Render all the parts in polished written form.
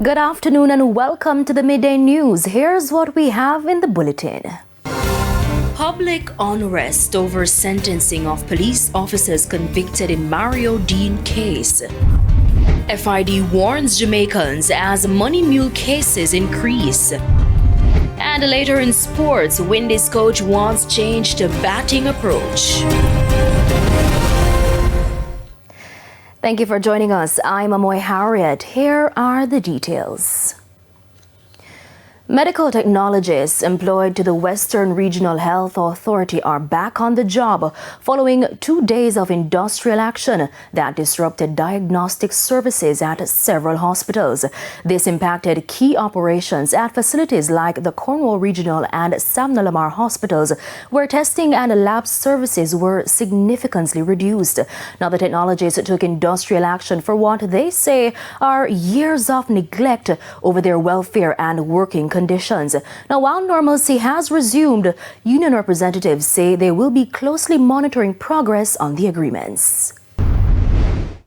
Good afternoon and welcome to the Midday News. Here's what we have in the bulletin. Public unrest over sentencing of police officers convicted in Mario Deane case. FID warns Jamaicans as money mule cases increase. And later in sports, Windies coach wants change to batting approach. Thank you for joining us. I'm Amoy Harriet. Here are the details. Medical technologists employed to the Western Regional Health Authority are back on the job following 2 days of industrial action that disrupted diagnostic services at several hospitals. This impacted key operations at facilities like the Cornwall Regional and Samnalamar hospitals, where testing and lab services were significantly reduced. Now, the technologists took industrial action for what they say are years of neglect over their welfare and working conditions. Now, while normalcy has resumed, union representatives say they will be closely monitoring progress on the agreements.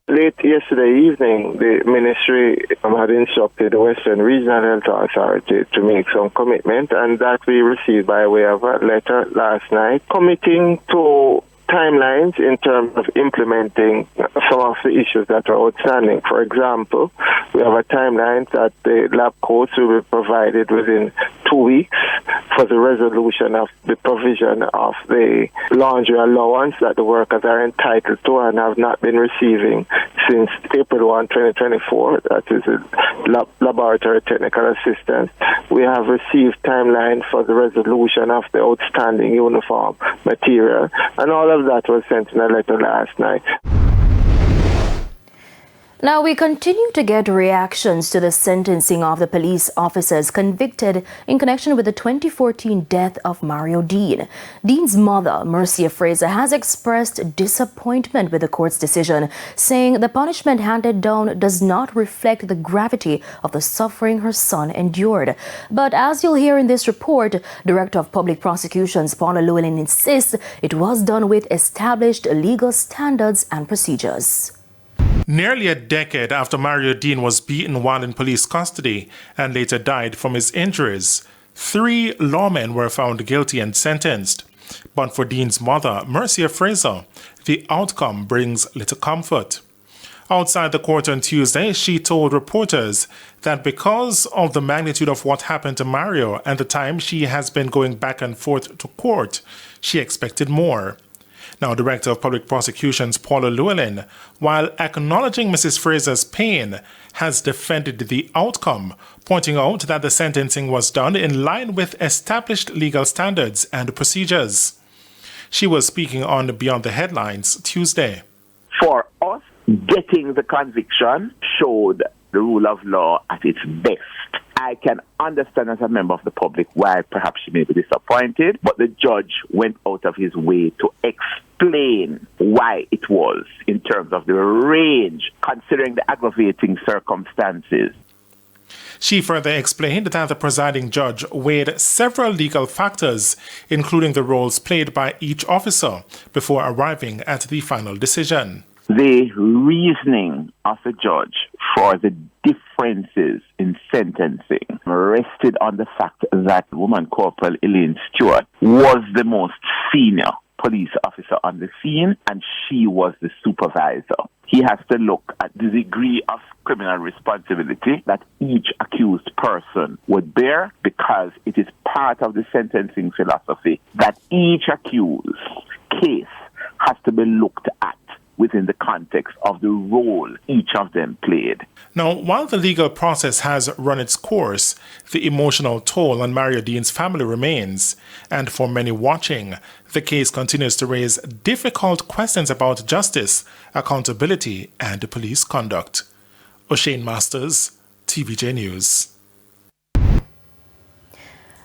Late yesterday evening, the ministry had instructed the Western Regional Health Authority to make some commitment, and that we received by way of a letter last night committing to timelines in terms of implementing some of the issues that are outstanding. For example, we have a timeline that the lab coats will be provided within 2 weeks for the resolution of the provision of the laundry allowance that the workers are entitled to and have not been receiving since April 1, 2024. That is a laboratory technical assistance. We have received timeline for the resolution of the outstanding uniform material, and all of that was sent in a letter last night. Now, we continue to get reactions to the sentencing of the police officers convicted in connection with the 2014 death of Mario Deane. Deane's mother, Mercia Fraser, has expressed disappointment with the court's decision, saying the punishment handed down does not reflect the gravity of the suffering her son endured. But as you'll hear in this report, Director of Public Prosecutions Paula Llewellyn insists it was done with established legal standards and procedures. Nearly a decade after Mario Deane was beaten while in police custody and later died from his injuries, 3 lawmen were found guilty and sentenced. But for Deane's mother, Mercia Fraser, the outcome brings little comfort. Outside the court on Tuesday, she told reporters that because of the magnitude of what happened to Mario and the time she has been going back and forth to court, she expected more. Now, Director of Public Prosecutions Paula Llewellyn, while acknowledging Mrs. Fraser's pain, has defended the outcome, pointing out that the sentencing was done in line with established legal standards and procedures. She was speaking on Beyond the Headlines Tuesday. For us, getting the conviction showed the rule of law at its best. I can understand as a member of the public why perhaps she may be disappointed, but the judge went out of his way to explain why it was in terms of the range, considering the aggravating circumstances. She further explained that the presiding judge weighed several legal factors, including the roles played by each officer, before arriving at the final decision. The reasoning of the judge for the differences in sentencing rested on the fact that woman Corporal Elaine Stewart was the most senior police officer on the scene and she was the supervisor. He has to look at the degree of criminal responsibility that each accused person would bear, because it is part of the sentencing philosophy that each accused case has to be looked at within the context of the role each of them played. Now, while the legal process has run its course, the emotional toll on Mario Deane's family remains, and for many watching, the case continues to raise difficult questions about justice, accountability, and police conduct. O'Shane Masters, TVJ News.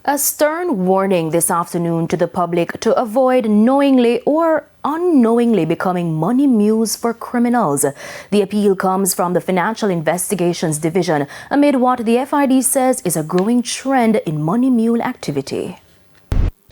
A stern warning this afternoon to the public to avoid knowingly or unknowingly becoming money mules for criminals. The appeal comes from the Financial Investigations Division amid what the FID says is a growing trend in money mule activity.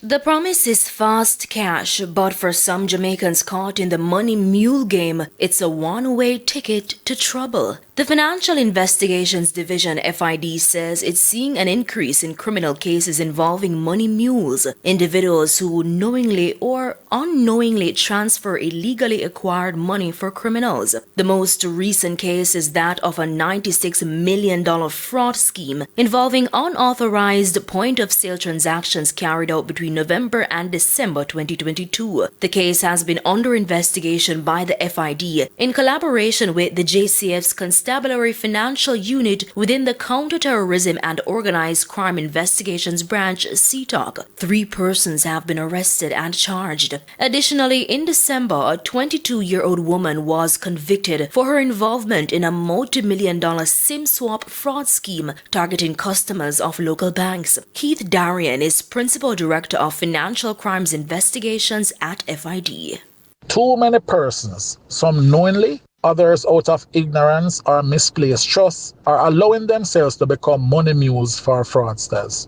The promise is fast cash, but for some Jamaicans caught in the money mule game, it's a one-way ticket to trouble. The Financial Investigations Division (FID) says it's seeing an increase in criminal cases involving money mules, individuals who knowingly or unknowingly transfer illegally acquired money for criminals. The most recent case is that of a $96 million fraud scheme involving unauthorized point-of-sale transactions carried out between November and December 2022. The case has been under investigation by the FID in collaboration with the JCF's Constabulary Financial Unit within the Counterterrorism and Organized Crime Investigations Branch (CTOC). 3 persons have been arrested and charged. Additionally, in December, a 22-year-old woman was convicted for her involvement in a multi-million-dollar SIM swap fraud scheme targeting customers of local banks. Keith Darian is Principal Director of Financial Crimes Investigations at FID. Too many persons, some knowingly, others out of ignorance or misplaced trust, are allowing themselves to become money mules for fraudsters.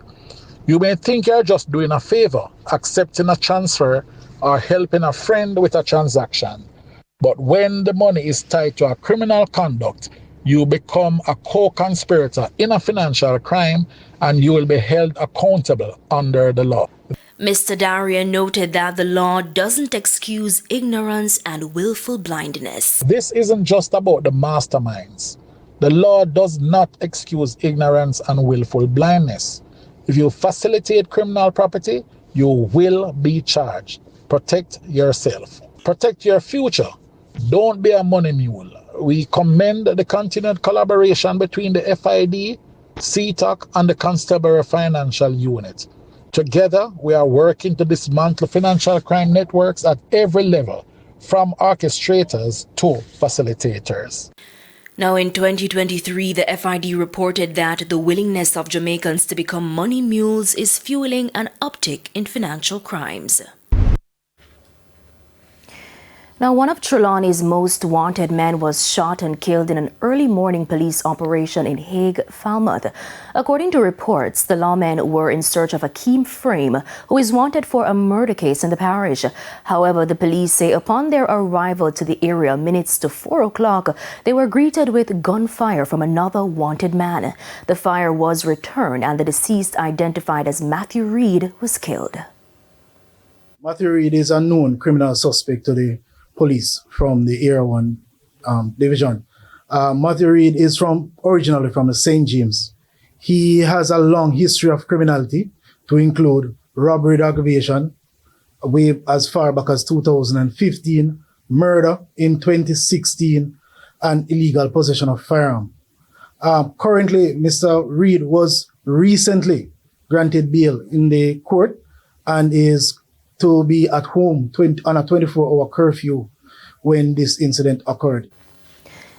You may think you're just doing a favor, accepting a transfer or helping a friend with a transaction. But when the money is tied to a criminal conduct, you become a co-conspirator in a financial crime and you will be held accountable under the law. Mr. Darian noted that the law doesn't excuse ignorance and willful blindness. This isn't just about the masterminds. The law does not excuse ignorance and willful blindness. If you facilitate criminal property, you will be charged. Protect yourself. Protect your future. Don't be a money mule. We commend the continued collaboration between the FID, CTOC, and the Constabulary Financial Unit. Together, we are working to dismantle financial crime networks at every level, from orchestrators to facilitators. Now, in 2023, the FID reported that the willingness of Jamaicans to become money mules is fueling an uptick in financial crimes. Now, one of Trelawney's most wanted men was shot and killed in an early morning police operation in Hague, Falmouth. According to reports, the lawmen were in search of Akeem Frame, who is wanted for a murder case in the parish. However, the police say upon their arrival to the area minutes to 4 o'clock, they were greeted with gunfire from another wanted man. The fire was returned and the deceased, identified as Matthew Reed, was killed. Matthew Reed is a known criminal suspect to the police from the Area 1 division. Matthew Reed is originally from the St. James. He has a long history of criminality, to include robbery with aggravation way as far back as 2015, murder in 2016, and illegal possession of firearm. Currently, Mr. Reed was recently granted bail in the court and is to be at home on a 24-hour curfew when this incident occurred.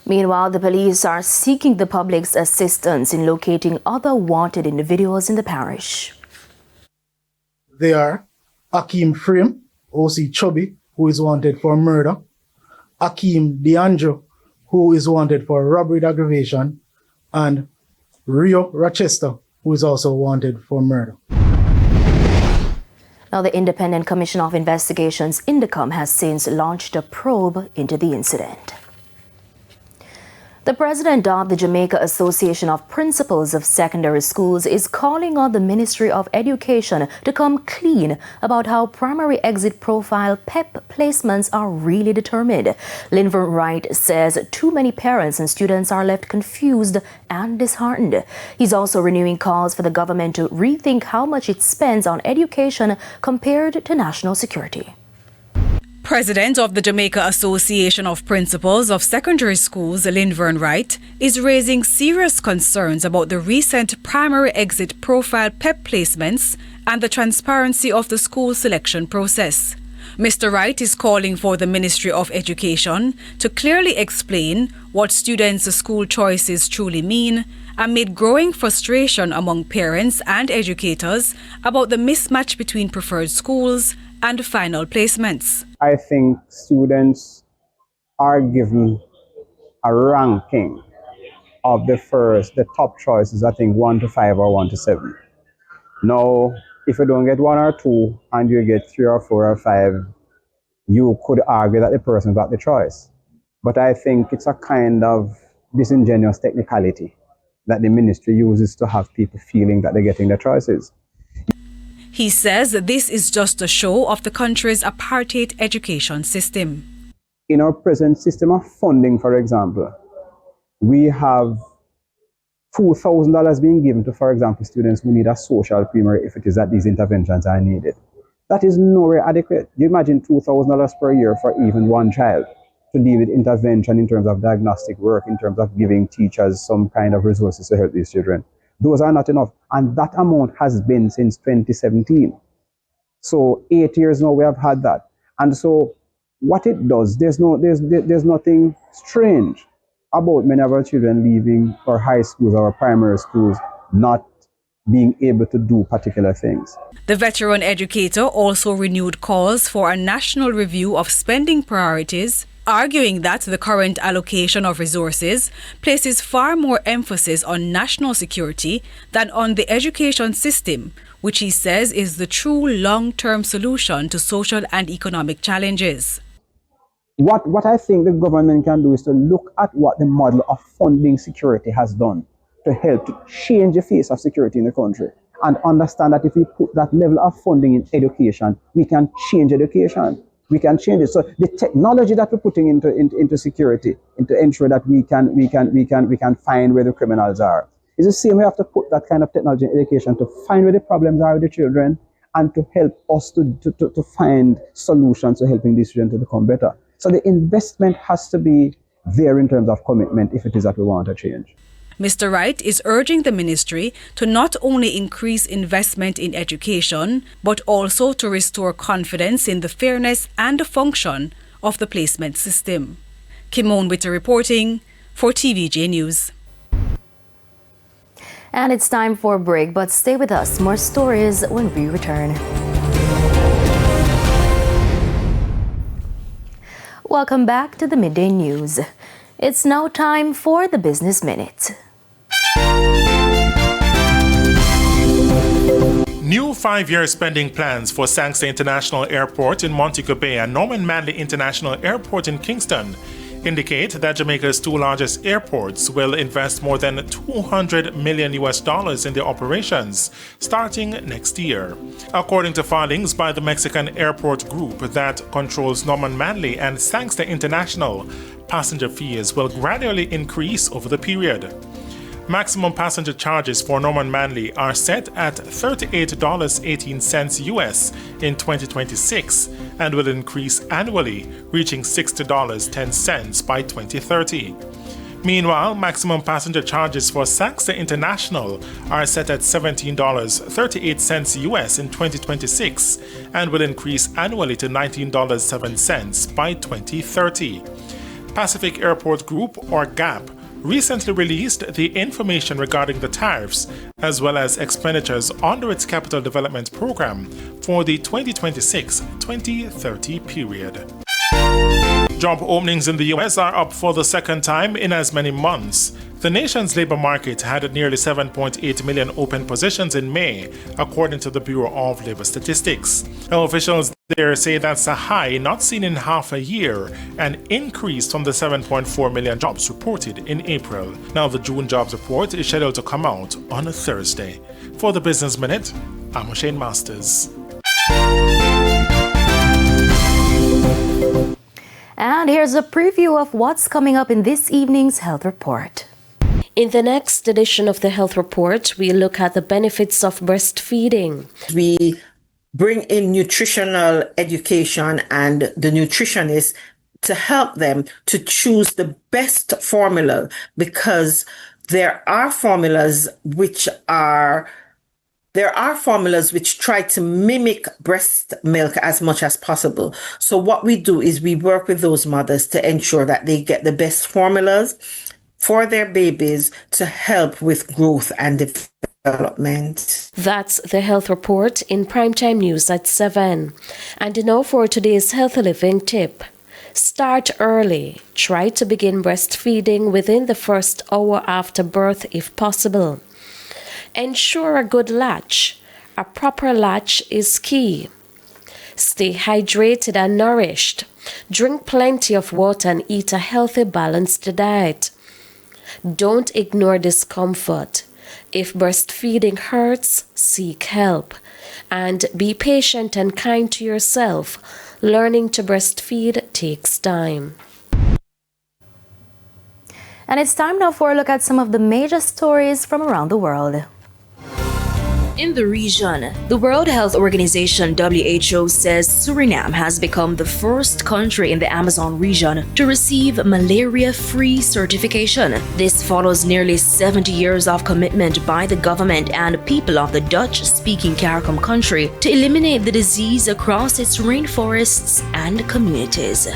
Meanwhile, the police are seeking the public's assistance in locating other wanted individuals in the parish. They are Akeem Frame, O.C. Chubby, who is wanted for murder, Akeem DeAndre, who is wanted for robbery with aggravation, and Rio Rochester, who is also wanted for murder. Now, the Independent Commission of Investigations, INDECOM, has since launched a probe into the incident. The president of the Jamaica Association of Principals of Secondary Schools is calling on the Ministry of Education to come clean about how primary exit profile PEP placements are really determined. Linvern Wright says too many parents and students are left confused and disheartened. He's also renewing calls for the government to rethink how much it spends on education compared to national security. President of the Jamaica Association of Principals of Secondary Schools, Linvern Wright, is raising serious concerns about the recent primary exit profile PEP placements and the transparency of the school selection process. Mr. Wright is calling for the Ministry of Education to clearly explain what students' school choices truly mean, amid growing frustration among parents and educators about the mismatch between preferred schools and final placements. I think students are given a ranking of the top choices, I think 1 to 5 or 1 to 7. Now, if you don't get 1 or 2 and you get 3 or 4 or 5, you could argue that the person got the choice. But I think it's a kind of disingenuous technicality that the ministry uses to have people feeling that they're getting their choices. He says that this is just a show of the country's apartheid education system. In our present system of funding, for example, we have $2,000 being given to, for example, students who need a social primary if it is that these interventions are needed. That is nowhere adequate. You imagine $2,000 per year for even one child to deal with intervention in terms of diagnostic work, in terms of giving teachers some kind of resources to help these children. Those are not enough. And that amount has been since 2017. So 8 years now we have had that. And so what it does, there's nothing strange about many of our children leaving our high schools or our primary schools not being able to do particular things. The veteran educator also renewed calls for a national review of spending priorities, arguing that the current allocation of resources places far more emphasis on national security than on the education system, which he says is the true long-term solution to social and economic challenges. What I think the government can do is to look at what the model of funding security has done to help to change the face of security in the country, and understand that if we put that level of funding in education, we can change education. We can change it. So the technology that we're putting into security, to ensure that we can find where the criminals are, is the same. We have to put that kind of technology in education to find where the problems are with the children, and to help us to find solutions to helping these children to become better. So the investment has to be there in terms of commitment if it is that we want a change. Mr. Wright is urging the ministry to not only increase investment in education, but also to restore confidence in the fairness and the function of the placement system. Kimon Witter reporting for TVJ News. And it's time for a break, but stay with us. More stories when we return. Welcome back to the Midday News. It's now time for the Business Minute. New 5-year spending plans for Sangster International Airport in Montego Bay and Norman Manley International Airport in Kingston indicate that Jamaica's two largest airports will invest more than $200 million in their operations starting next year. According to filings by the Mexican airport group that controls Norman Manley and Sangster International, passenger fees will gradually increase over the period. Maximum passenger charges for Norman Manley are set at $38.18 US in 2026 and will increase annually, reaching $60.10 by 2030. Meanwhile, maximum passenger charges for Sangster International are set at $17.38 US in 2026 and will increase annually to $19.07 by 2030. Pacific Airport Group, or GAP, recently released the information regarding the tariffs as well as expenditures under its capital development program for the 2026-2030 period. Job openings in the U.S. are up for the second time in as many months. The nation's labor market had nearly 7.8 million open positions in May, according to the Bureau of Labor Statistics. Officials there say that's a high not seen in half a year, an increase from the 7.4 million jobs reported in April. Now the June jobs report is scheduled to come out on a Thursday. For the Business Minute, I'm O'Shane Masters. And here's a preview of what's coming up in this evening's Health Report. In the next edition of the Health Report, we look at the benefits of breastfeeding. We bring in nutritional education and the nutritionists to help them to choose the best formula, because there are formulas which try to mimic breast milk as much as possible. So what we do is we work with those mothers to ensure that they get the best formulas for their babies to help with growth and development. That's the Health Report in Primetime News at 7. And now for today's healthy living tip. Start early. Try to begin breastfeeding within the first hour after birth if possible. Ensure a good latch. A proper latch is key. Stay hydrated and nourished. Drink plenty of water and eat a healthy, balanced diet. Don't ignore discomfort. If breastfeeding hurts, seek help. And be patient and kind to yourself. Learning to breastfeed takes time. And it's time now for a look at some of the major stories from around the world. In the region, the World Health Organization (WHO) says Suriname has become the first country in the Amazon region to receive malaria-free certification. This follows nearly 70 years of commitment by the government and people of the Dutch-speaking CARICOM country to eliminate the disease across its rainforests and communities.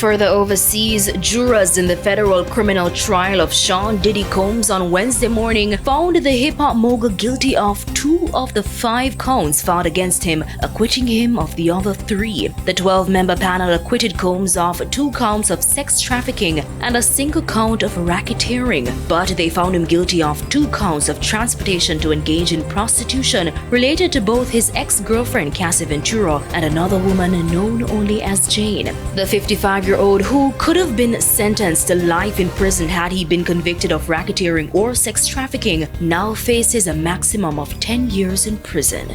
Further overseas, jurors in the federal criminal trial of Sean Diddy Combs on Wednesday morning found the hip-hop mogul guilty of 2 of the 5 counts filed against him, acquitting him of the other 3. The 12-member panel acquitted Combs of 2 counts of sex trafficking and a single count of racketeering, but they found him guilty of 2 counts of transportation to engage in prostitution related to both his ex-girlfriend Cassie Ventura and another woman known only as Jane. The 55-year-old who could have been sentenced to life in prison had he been convicted of racketeering or sex trafficking now faces a maximum of 10 years in prison.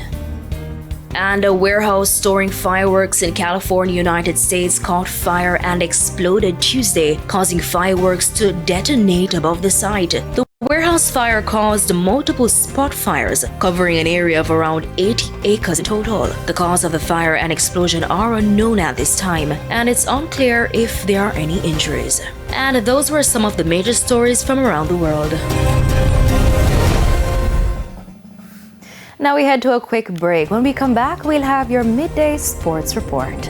And a warehouse storing fireworks in California, United States caught fire and exploded Tuesday, causing fireworks to detonate above the site. The warehouse fire caused multiple spot fires, covering an area of around 80 acres in total. The cause of the fire and explosion are unknown at this time, and it's unclear if there are any injuries. And those were some of the major stories from around the world. Now we head to a quick break. When we come back, we'll have your midday sports report.